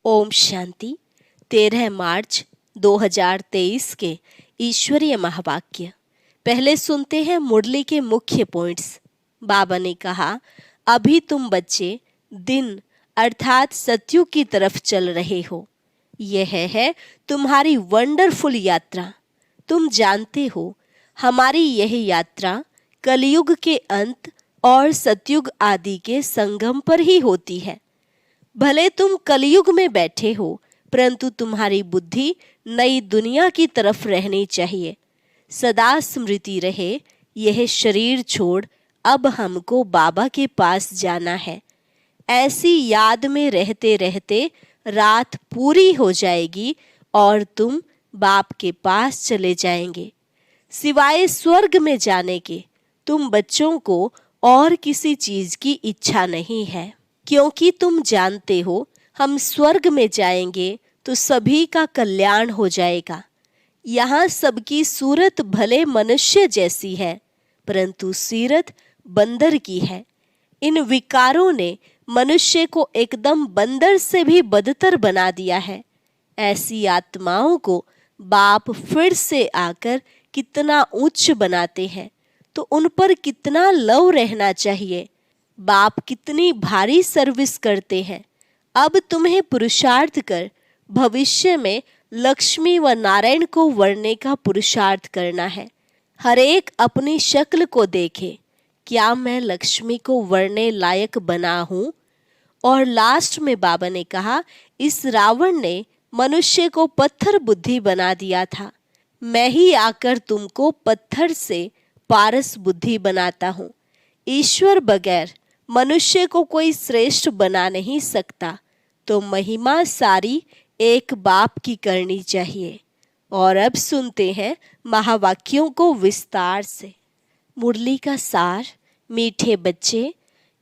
ओम शांति। 13 मार्च 2023 के ईश्वरीय महावाक्य। पहले सुनते हैं मुरली के मुख्य पॉइंट्स। बाबा ने कहा, अभी तुम बच्चे दिन अर्थात सतयुग की तरफ चल रहे हो। यह है तुम्हारी वंडरफुल यात्रा। तुम जानते हो हमारी यह यात्रा कलयुग के अंत और सतयुग आदि के संगम पर ही होती है। भले तुम कलयुग में बैठे हो, परंतु तुम्हारी बुद्धि नई दुनिया की तरफ रहनी चाहिए। सदा स्मृति रहे, यह शरीर छोड़ अब हमको बाबा के पास जाना है। ऐसी याद में रहते रहते रात पूरी हो जाएगी और तुम बाप के पास चले जाएंगे। सिवाय स्वर्ग में जाने के तुम बच्चों को और किसी चीज की इच्छा नहीं है, क्योंकि तुम जानते हो हम स्वर्ग में जाएंगे तो सभी का कल्याण हो जाएगा। यहाँ सबकी सूरत भले मनुष्य जैसी है, परंतु सीरत बंदर की है। इन विकारों ने मनुष्य को एकदम बंदर से भी बदतर बना दिया है। ऐसी आत्माओं को बाप फिर से आकर कितना उच्च बनाते हैं, तो उन पर कितना लव रहना चाहिए। बाप कितनी भारी सर्विस करते हैं। अब तुम्हें पुरुषार्थ कर भविष्य में लक्ष्मी व नारायण को वरने का पुरुषार्थ करना है। हर एक अपनी शक्ल को देखे, क्या मैं लक्ष्मी को वरने लायक बना हूँ। और लास्ट में बाबा ने कहा, इस रावण ने मनुष्य को पत्थर बुद्धि बना दिया था। मैं ही आकर तुमको पत्थर से पारस बुद्धि बनाता हूँ। ईश्वर बगैर मनुष्य को कोई श्रेष्ठ बना नहीं सकता, तो महिमा सारी एक बाप की करनी चाहिए। और अब सुनते हैं महावाक्यों को विस्तार से। मुरली का सार। मीठे बच्चे,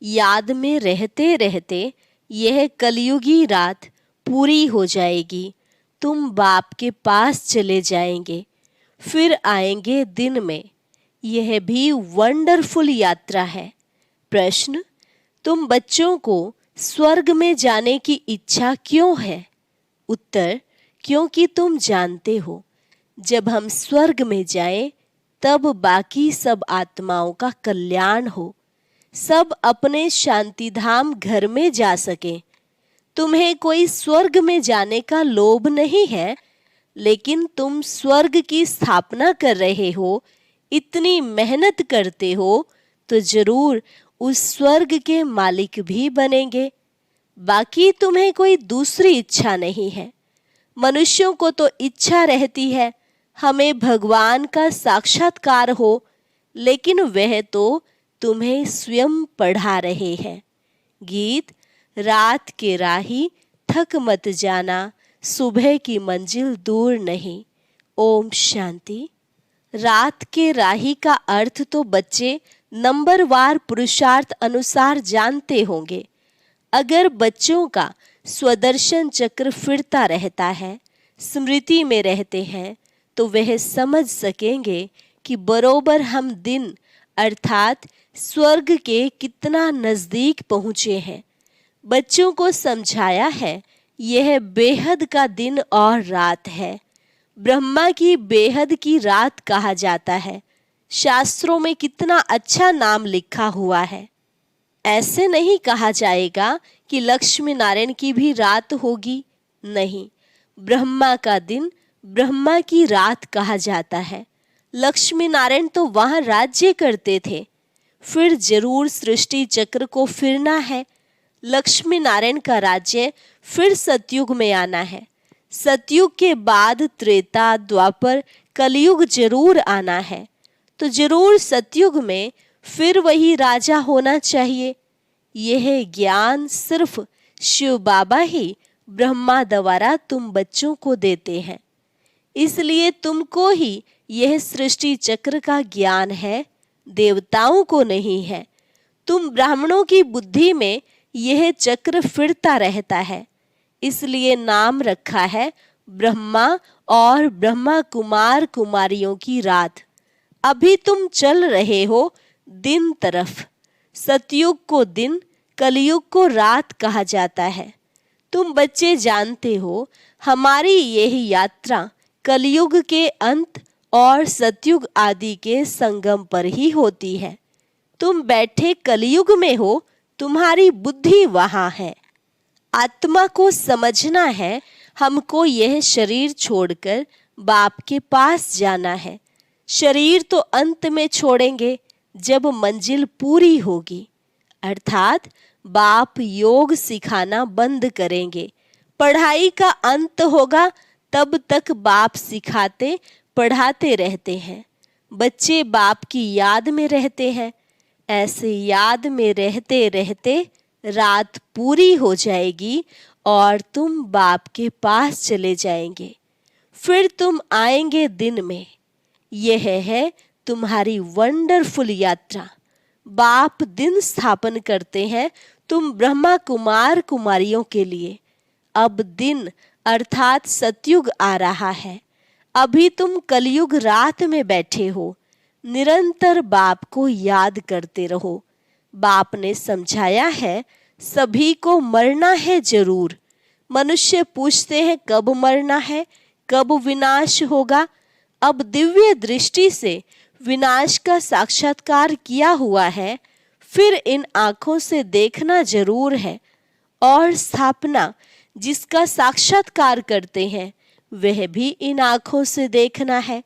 याद में रहते रहते यह कलयुगी रात पूरी हो जाएगी। तुम बाप के पास चले जाएंगे, फिर आएंगे दिन में। यह भी वंडरफुल यात्रा है। प्रश्न, तुम बच्चों को स्वर्ग में जाने की इच्छा क्यों है? उत्तर, क्योंकि तुम जानते हो जब हम स्वर्ग में जाएं तब बाकी सब आत्माओं का कल्याण हो, सब अपने शांतिधाम घर में जा सके। तुम्हें कोई स्वर्ग में जाने का लोभ नहीं है, लेकिन तुम स्वर्ग की स्थापना कर रहे हो, इतनी मेहनत करते हो, तो जरूर उस स्वर्ग के मालिक भी बनेंगे। बाकी तुम्हें कोई दूसरी इच्छा नहीं है। मनुष्यों को तो इच्छा रहती है हमें भगवान का साक्षात्कार हो, लेकिन वह तो तुम्हें स्वयं पढ़ा रहे हैं। गीत, रात के राही थक मत जाना, सुबह की मंजिल दूर नहीं। ओम शांति। रात के राही का अर्थ तो बच्चे नंबरवार पुरुषार्थ अनुसार जानते होंगे। अगर बच्चों का स्वदर्शन चक्र फिरता रहता है, स्मृति में रहते हैं, तो वह समझ सकेंगे कि बरोबर हम दिन अर्थात स्वर्ग के कितना नजदीक पहुँचे हैं। बच्चों को समझाया है यह बेहद का दिन और रात है। ब्रह्मा की बेहद की रात कहा जाता है। शास्त्रों में कितना अच्छा नाम लिखा हुआ है। ऐसे नहीं कहा जाएगा कि लक्ष्मी नारायण की भी रात होगी, नहीं। ब्रह्मा का दिन ब्रह्मा की रात कहा जाता है। लक्ष्मी नारायण तो वहां राज्य करते थे, फिर जरूर सृष्टि चक्र को फिरना है। लक्ष्मी नारायण का राज्य फिर सतयुग में आना है। सतयुग के बाद त्रेता, द्वापर, कलयुग जरूर आना है, तो जरूर सतयुग में फिर वही राजा होना चाहिए। यह ज्ञान सिर्फ शिव बाबा ही ब्रह्मा द्वारा तुम बच्चों को देते हैं, इसलिए तुमको ही यह सृष्टि चक्र का ज्ञान है, देवताओं को नहीं है। तुम ब्राह्मणों की बुद्धि में यह चक्र फिरता रहता है, इसलिए नाम रखा है ब्रह्मा और ब्रह्मा कुमार कुमारियों की रात। अभी तुम चल रहे हो दिन तरफ। सतयुग को दिन, कलयुग को रात कहा जाता है। तुम बच्चे जानते हो, हमारी यह यात्रा कलयुग के अंत और सतयुग आदि के संगम पर ही होती है। तुम बैठे कलयुग में हो, तुम्हारी बुद्धि वहां है। आत्मा को समझना है, हमको यह शरीर छोड़कर बाप के पास जाना है। शरीर तो अंत में छोड़ेंगे जब मंजिल पूरी होगी, अर्थात बाप योग सिखाना बंद करेंगे। पढ़ाई का अंत होगा, तब तक बाप सिखाते पढ़ाते रहते हैं। बच्चे बाप की याद में रहते हैं। ऐसे याद में रहते रहते रात पूरी हो जाएगी और तुम बाप के पास चले जाएंगे। फिर तुम आएंगे दिन में। यह है तुम्हारी वंडरफुल यात्रा। बाप दिन स्थापन करते हैं तुम ब्रह्मा कुमार कुमारियों के लिए। अब दिन अर्थात सतयुग आ रहा है। अभी तुम कलयुग रात में बैठे हो। निरंतर बाप को याद करते रहो। बाप ने समझाया है, सभी को मरना है जरूर। मनुष्य पूछते हैं कब मरना है, कब विनाश होगा। अब दिव्य दृष्टि से विनाश का साक्षात्कार किया हुआ है, फिर इन आंखों से देखना जरूर है। और स्थापना जिसका साक्षात्कार करते हैं, वह भी इन आंखों से देखना है।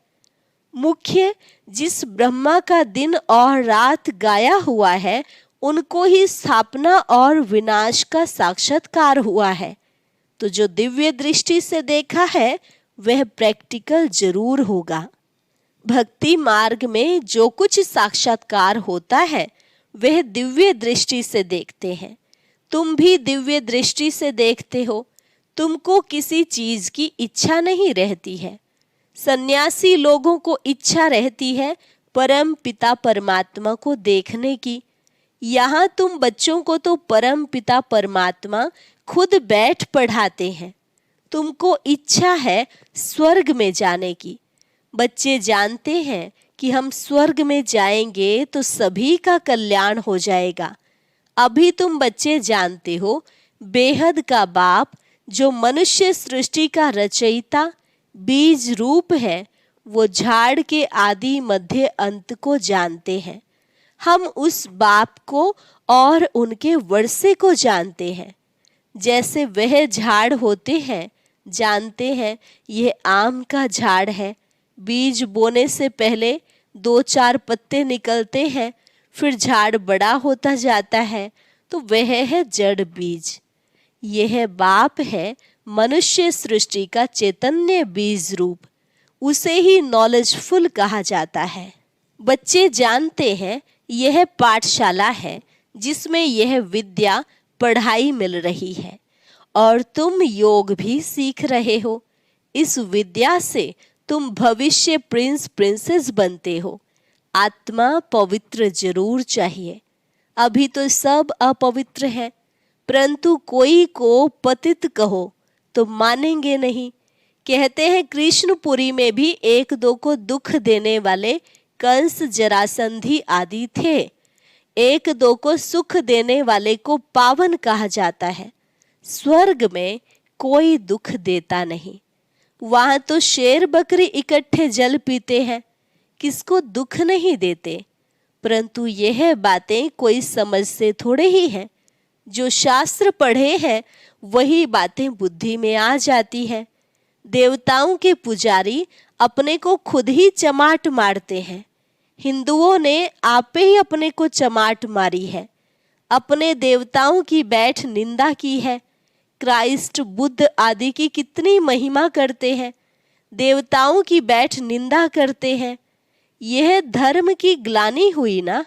मुख्य जिस ब्रह्मा का दिन और रात गाया हुआ है, उनको ही स्थापना और विनाश का साक्षात्कार हुआ है। तो जो दिव्य दृष्टि से देखा है, वह प्रैक्टिकल जरूर होगा। भक्ति मार्ग में जो कुछ साक्षात्कार होता है, वह दिव्य दृष्टि से देखते हैं। तुम भी दिव्य दृष्टि से देखते हो। तुमको किसी चीज की इच्छा नहीं रहती है। सन्यासी लोगों को इच्छा रहती है परम पिता परमात्मा को देखने की। यहाँ तुम बच्चों को तो परम पिता परमात्मा खुद बैठ पढ़ाते हैं। तुमको इच्छा है स्वर्ग में जाने की। बच्चे जानते हैं कि हम स्वर्ग में जाएंगे तो सभी का कल्याण हो जाएगा। अभी तुम बच्चे जानते हो, बेहद का बाप जो मनुष्य सृष्टि का रचयिता बीज रूप है, वो झाड़ के आदि मध्य अंत को जानते हैं। हम उस बाप को और उनके वर्षे को जानते हैं। जैसे वह झाड़ होते हैं, जानते हैं यह आम का झाड़ है। बीज बोने से पहले 2-4 पत्ते निकलते हैं, फिर झाड़ बड़ा होता जाता है, तो वह है जड़ बीज। यह बाप है मनुष्य सृष्टि का चैतन्य बीज रूप। उसे ही नॉलेजफुल कहा जाता है। बच्चे जानते हैं यह पाठशाला है जिसमें यह विद्या पढ़ाई मिल रही है और तुम योग भी सीख रहे हो। इस विद्या से तुम भविष्य प्रिंस प्रिंसेस बनते हो। आत्मा पवित्र जरूर चाहिए। अभी तो सब अपवित्र है, परंतु कोई को पतित कहो तो मानेंगे नहीं। कहते हैं कृष्णपुरी में भी 1-2 को दुख देने वाले कंस जरासंधी आदि थे। 1-2 को सुख देने वाले को पावन कहा जाता है। स्वर्ग में कोई दुख देता नहीं। वहां तो शेर बकरी इकट्ठे जल पीते हैं, किसको दुख नहीं देते। परंतु यह बातें कोई समझते थोड़े ही हैं। जो शास्त्र पढ़े हैं वही बातें बुद्धि में आ जाती है। देवताओं के पुजारी अपने को खुद ही चमाट मारते हैं। हिंदुओं ने आपे ही अपने को चमाट मारी है। अपने देवताओं की बैठ निंदा की है। क्राइस्ट बुद्ध आदि की कितनी महिमा करते हैं, देवताओं की बैठ निंदा करते हैं। यह धर्म की ग्लानि हुई ना।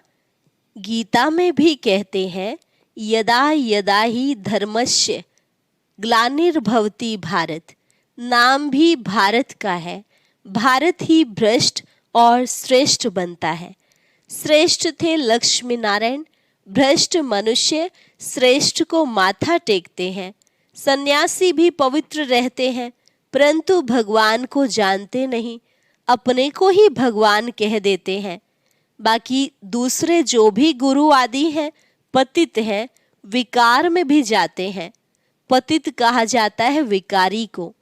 गीता में भी कहते हैं, यदा यदा ही धर्मस्य ग्लानिर्भवति भारत। नाम भी भारत का है। भारत ही भ्रष्ट और श्रेष्ठ बनता है। श्रेष्ठ थे लक्ष्मी नारायण, भ्रष्ट मनुष्य श्रेष्ठ को माथा टेकते हैं। सन्यासी भी पवित्र रहते हैं, परंतु भगवान को जानते नहीं, अपने को ही भगवान कह देते हैं। बाकी दूसरे जो भी गुरु आदि हैं, पतित हैं, विकार में भी जाते हैं। पतित कहा जाता है विकारी को,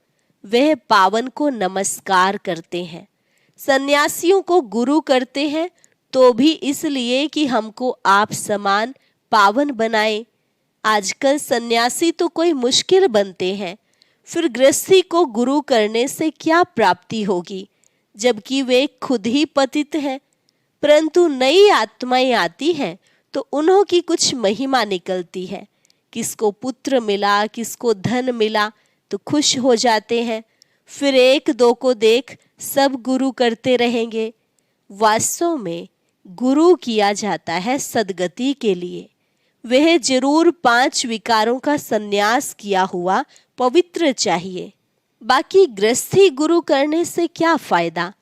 वह पावन को नमस्कार करते हैं। सन्यासियों को गुरु करते हैं तो भी इसलिए कि हमको आप समान पावन बनाए। आजकल सन्यासी तो कोई मुश्किल बनते हैं, फिर गृहस्थी को गुरु करने से क्या प्राप्ति होगी, जबकि वे खुद ही पतित हैं। परंतु नई आत्माएं आती हैं तो उन्हों की कुछ महिमा निकलती है। किसको पुत्र मिला, किसको धन मिला तो खुश हो जाते हैं, फिर एक दो को देख सब गुरु करते रहेंगे। वास्तव में गुरु किया जाता है सद्गति के लिए। वह जरूर 5 विकारों का संन्यास किया हुआ पवित्र चाहिए। बाकी गृहस्थी गुरु करने से क्या फायदा।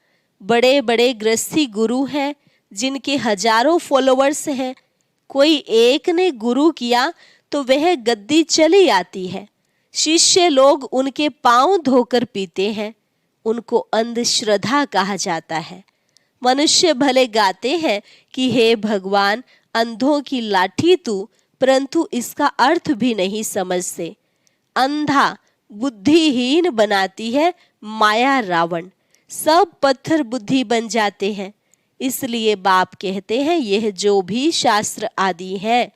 बड़े बड़े गृहस्थी गुरु हैं जिनके हजारों फॉलोअर्स हैं, कोई एक ने गुरु किया तो वह गद्दी चली आती है। शिष्य लोग उनके पांव धोकर पीते हैं, उनको अंधश्रद्धा कहा जाता है। मनुष्य भले गाते हैं कि हे भगवान अंधों की लाठी तू, परंतु इसका अर्थ भी नहीं समझते। अंधा बुद्धिहीन बनाती है माया रावण, सब पत्थर बुद्धि बन जाते हैं। इसलिए बाप कहते हैं यह जो भी शास्त्र आदि है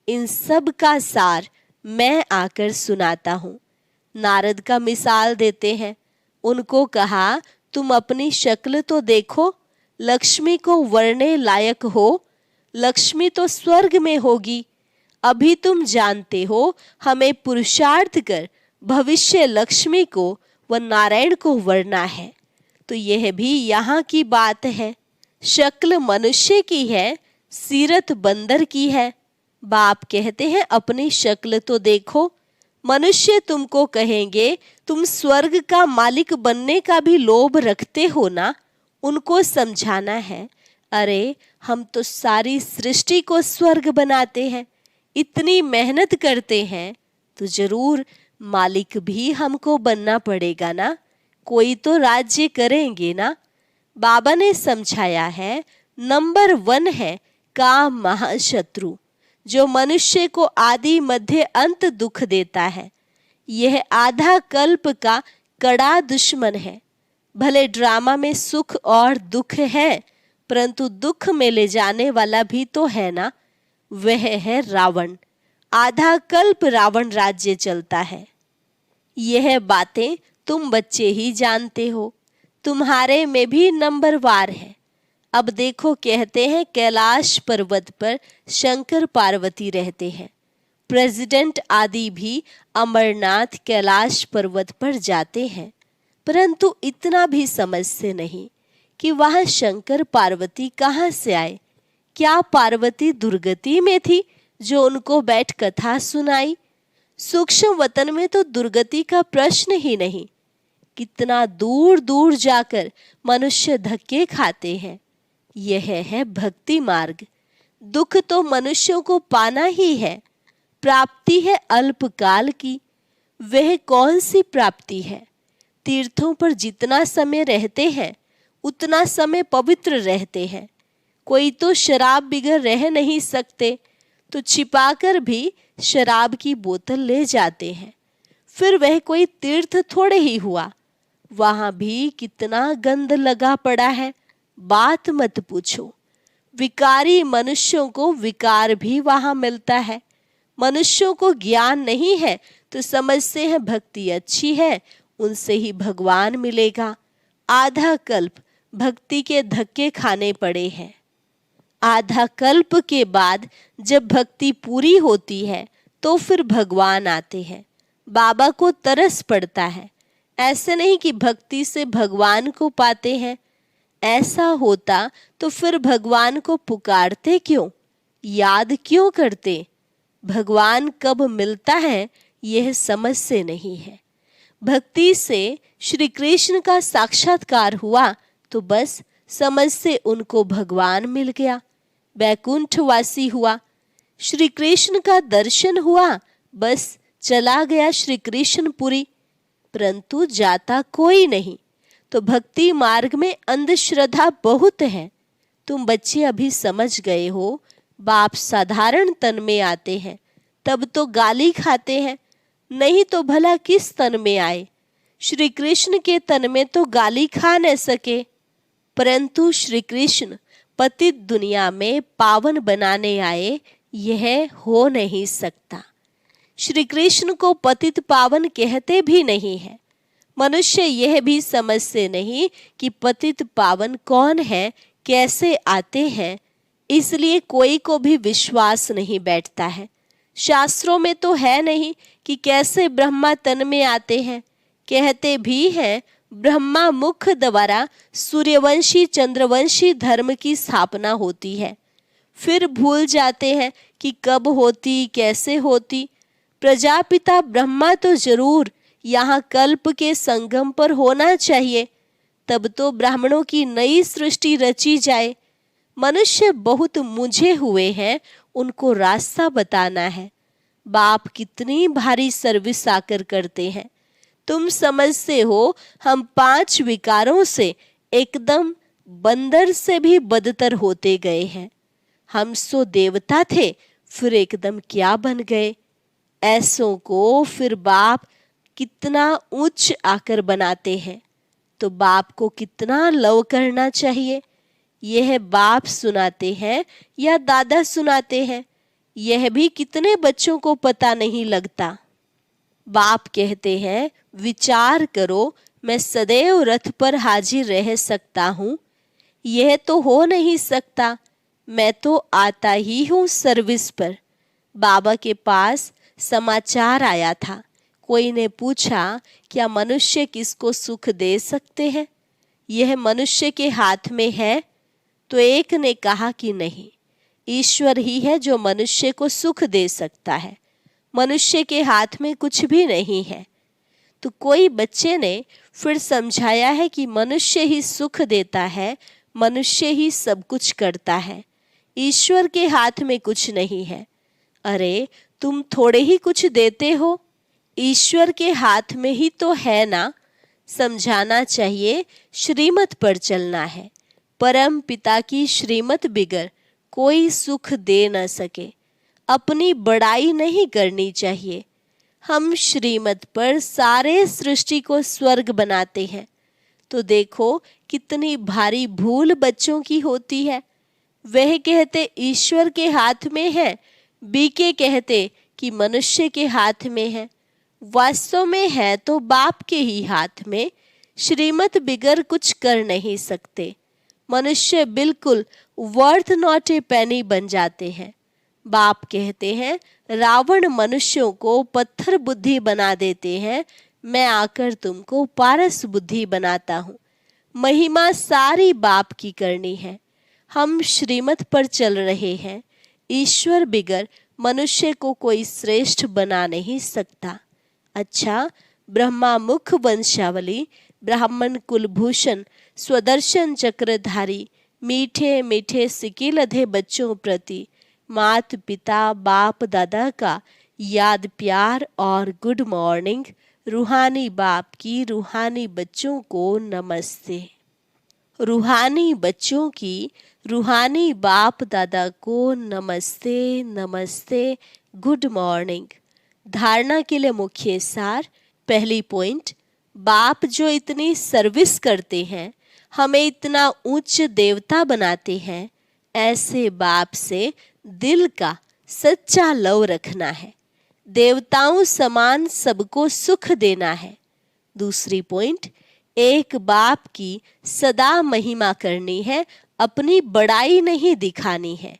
इन सब का सार मैं आकर सुनाता हूँ। नारद का मिसाल देते हैं, उनको कहा तुम अपनी शक्ल तो देखो, लक्ष्मी को वरने लायक हो, लक्ष्मी तो स्वर्ग में होगी। अभी तुम जानते हो हमें पुरुषार्थ कर भविष्य लक्ष्मी को व नारायण को वरना है। तो यह भी यहाँ की बात है। शक्ल मनुष्य की है, सीरत बंदर की है। बाप कहते हैं अपनी शक्ल तो देखो। मनुष्य तुमको कहेंगे तुम स्वर्ग का मालिक बनने का भी लोभ रखते हो ना। उनको समझाना है, अरे हम तो सारी सृष्टि को स्वर्ग बनाते हैं, इतनी मेहनत करते हैं तो जरूर मालिक भी हमको बनना पड़ेगा ना, कोई तो राज्य करेंगे ना। बाबा ने समझाया है नंबर 1 है काम महाशत्रु, जो मनुष्य को आदि मध्य अंत दुख देता है। यह आधा कल्प का कड़ा दुश्मन है। भले ड्रामा में सुख और दुख है, परंतु दुख में ले जाने वाला भी तो है ना, वह है रावण। आधा कल्प रावण राज्य चलता है। यह बातें तुम बच्चे ही जानते हो, तुम्हारे में भी नंबरवार है। अब देखो कहते हैं कैलाश पर्वत पर शंकर पार्वती रहते हैं। प्रेसिडेंट आदि भी अमरनाथ कैलाश पर्वत पर जाते हैं, परंतु इतना भी समझते नहीं कि वहां शंकर पार्वती कहाँ से आए। क्या पार्वती दुर्गति में थी जो उनको बैठ कथा सुनाई? सूक्ष्म वतन में तो दुर्गति का प्रश्न ही नहीं। कितना दूर दूर जाकर मनुष्य धक्के खाते हैं। यह है भक्ति मार्ग। दुख तो मनुष्यों को पाना ही है। प्राप्ति है अल्पकाल की। वह कौन सी प्राप्ति है? तीर्थों पर जितना समय रहते हैं उतना समय पवित्र रहते हैं। कोई तो शराब बिगर रह नहीं सकते, तो छिपाकर भी शराब की बोतल ले जाते हैं। फिर वह कोई तीर्थ थोड़े ही हुआ, वहां भी कितना गंद लगा पड़ा है, बात मत पूछो। विकारी मनुष्यों को विकार भी वहां मिलता है। मनुष्यों को ज्ञान नहीं है तो समझते हैं भक्ति अच्छी है, उनसे ही भगवान मिलेगा। आधा कल्प भक्ति के धक्के खाने पड़े हैं। आधा कल्प के बाद जब भक्ति पूरी होती है तो फिर भगवान आते हैं। बाबा को तरस पड़ता है। ऐसे नहीं कि भक्ति से भगवान को पाते हैं। ऐसा होता तो फिर भगवान को पुकारते क्यों, याद क्यों करते? भगवान कब मिलता है यह समझ से नहीं है। भक्ति से श्री कृष्ण का साक्षात्कार हुआ तो बस समझ से उनको भगवान मिल गया, बैकुंठवासी हुआ। श्री कृष्ण का दर्शन हुआ, बस चला गया श्री कृष्णपुरी। परंतु जाता कोई नहीं। तो भक्ति मार्ग में अंधश्रद्धा बहुत है। तुम बच्चे अभी समझ गए हो। बाप साधारण तन में आते हैं तब तो गाली खाते हैं, नहीं तो भला किस तन में आए। श्री कृष्ण के तन में तो गाली खा न सके, परंतु श्री कृष्ण पतित दुनिया में पावन बनाने आए, यह हो नहीं सकता। श्री कृष्ण को पतित पावन कहते भी नहीं है। मनुष्य यह भी समझते नहीं कि पतित पावन कौन है, कैसे आते हैं, इसलिए कोई को भी विश्वास नहीं बैठता है। शास्त्रों में तो है नहीं कि कैसे ब्रह्मा तन में आते हैं। कहते भी हैं ब्रह्मा मुख द्वारा सूर्यवंशी चंद्रवंशी धर्म की स्थापना होती है। फिर भूल जाते हैं कि कब होती, कैसे होती। प्रजापिता ब्रह्मा तो जरूर यहाँ कल्प के संगम पर होना चाहिए, तब तो ब्राह्मणों की नई सृष्टि रची जाए। मनुष्य बहुत मुझे हुए हैं, उनको रास्ता बताना है। बाप कितनी भारी सर्विस आकर करते हैं। तुम समझते हो हम 5 विकारों से एकदम बंदर से भी बदतर होते गए हैं। हम सो देवता थे, फिर एकदम क्या बन गए। ऐसों को फिर बाप कितना उच्च आकर बनाते हैं, तो बाप को कितना लव करना चाहिए। यह बाप सुनाते हैं या दादा सुनाते हैं, यह भी कितने बच्चों को पता नहीं लगता। बाप कहते हैं विचार करो, मैं सदैव रथ पर हाजिर रह सकता हूँ। यह तो हो नहीं सकता, मैं तो आता ही हूँ सर्विस पर। बाबा के पास समाचार आया था। कोई ने पूछा क्या मनुष्य किसको सुख दे सकते हैं, यह मनुष्य के हाथ में है। तो एक ने कहा कि नहीं, ईश्वर ही है जो मनुष्य को सुख दे सकता है, मनुष्य के हाथ में कुछ भी नहीं है। तो कोई बच्चे ने फिर समझाया है कि मनुष्य ही सुख देता है, मनुष्य ही सब कुछ करता है, ईश्वर के हाथ में कुछ नहीं है। अरे तुम थोड़े ही कुछ देते हो, ईश्वर के हाथ में ही तो है ना। समझाना चाहिए, श्रीमत पर चलना है। परम पिता की श्रीमत बिगर कोई सुख दे न सके। अपनी बड़ाई नहीं करनी चाहिए। हम श्रीमत पर सारे सृष्टि को स्वर्ग बनाते हैं, तो देखो कितनी भारी भूल बच्चों की होती है। वह कहते ईश्वर के हाथ में है, बीके कहते कि मनुष्य के हाथ में है। वास्तव में है तो बाप के ही हाथ में। श्रीमत बिगर कुछ कर नहीं सकते। मनुष्य बिल्कुल वर्थ नॉट ए पेनी बन जाते हैं। बाप कहते हैं रावण मनुष्यों को पत्थर बुद्धि बना देते हैं, मैं आकर तुमको पारस बुद्धि बनाता हूँ। महिमा सारी बाप की करनी है। हम श्रीमत पर चल रहे हैं। ईश्वर बिगर मनुष्य को कोई श्रेष्ठ बना नहीं सकता। अच्छा, ब्रह्मा मुख वंशावली, ब्राह्मण कुलभूषण, स्वदर्शन चक्रधारी, मीठे मीठे सिकिलधे बच्चों प्रति मात पिता बाप दादा का याद प्यार और गुड मॉर्निंग। रूहानी बाप की रूहानी बच्चों को नमस्ते। रूहानी बच्चों की रूहानी बाप दादा को नमस्ते नमस्ते, गुड मॉर्निंग। धारणा के लिए मुख्य सार। पहली पॉइंट, बाप जो इतनी सर्विस करते हैं, हमें इतना उच्च देवता बनाते हैं, ऐसे बाप से दिल का सच्चा लव रखना है। देवताओं समान सबको सुख देना है। दूसरी पॉइंट, एक बाप की सदा महिमा करनी है, अपनी बड़ाई नहीं दिखानी है।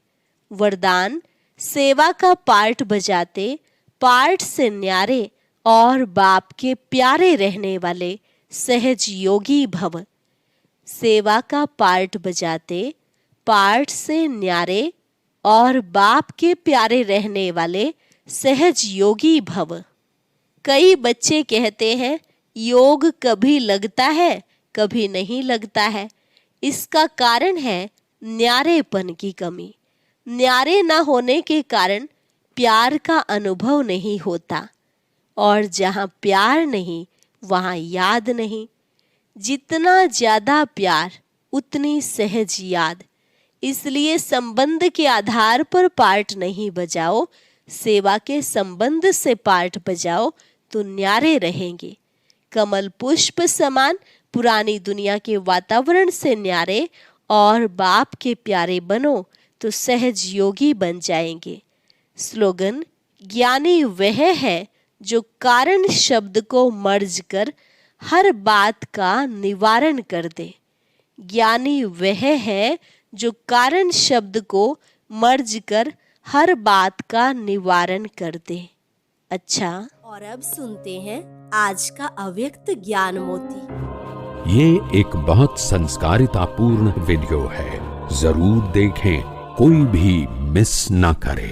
वरदान, सेवा का पार्ट बजाते, पार्ट से न्यारे और बाप के प्यारे रहने वाले सहज योगी भव। सेवा का पार्ट बजाते, पार्ट से न्यारे और बाप के प्यारे रहने वाले सहज योगी भव। कई बच्चे कहते हैं योग कभी लगता है, कभी नहीं लगता है। इसका कारण है न्यारेपन की कमी। न्यारे न होने के कारण प्यार का अनुभव नहीं होता, और जहाँ प्यार नहीं वहाँ याद नहीं। जितना ज्यादा प्यार उतनी सहज याद। इसलिए संबंध के आधार पर पार्ट नहीं बजाओ, सेवा के संबंध से पार्ट बजाओ, तो न्यारे रहेंगे। कमल पुष्प समान पुरानी दुनिया के वातावरण से न्यारे और बाप के प्यारे बनो तो सहज योगी बन जाएंगे। स्लोगन: ज्ञानी वह है जो कारण शब्द को मर्ज कर हर बात का निवारण कर दे। ज्ञानी वह है जो कारण शब्द को मर्ज कर हर बात का निवारण कर दे। अच्छा, और अब सुनते हैं आज का अव्यक्त ज्ञान मोती। ये एक बहुत संस्कारितापूर्ण वीडियो है, जरूर देखें, कोई भी मिस ना करे।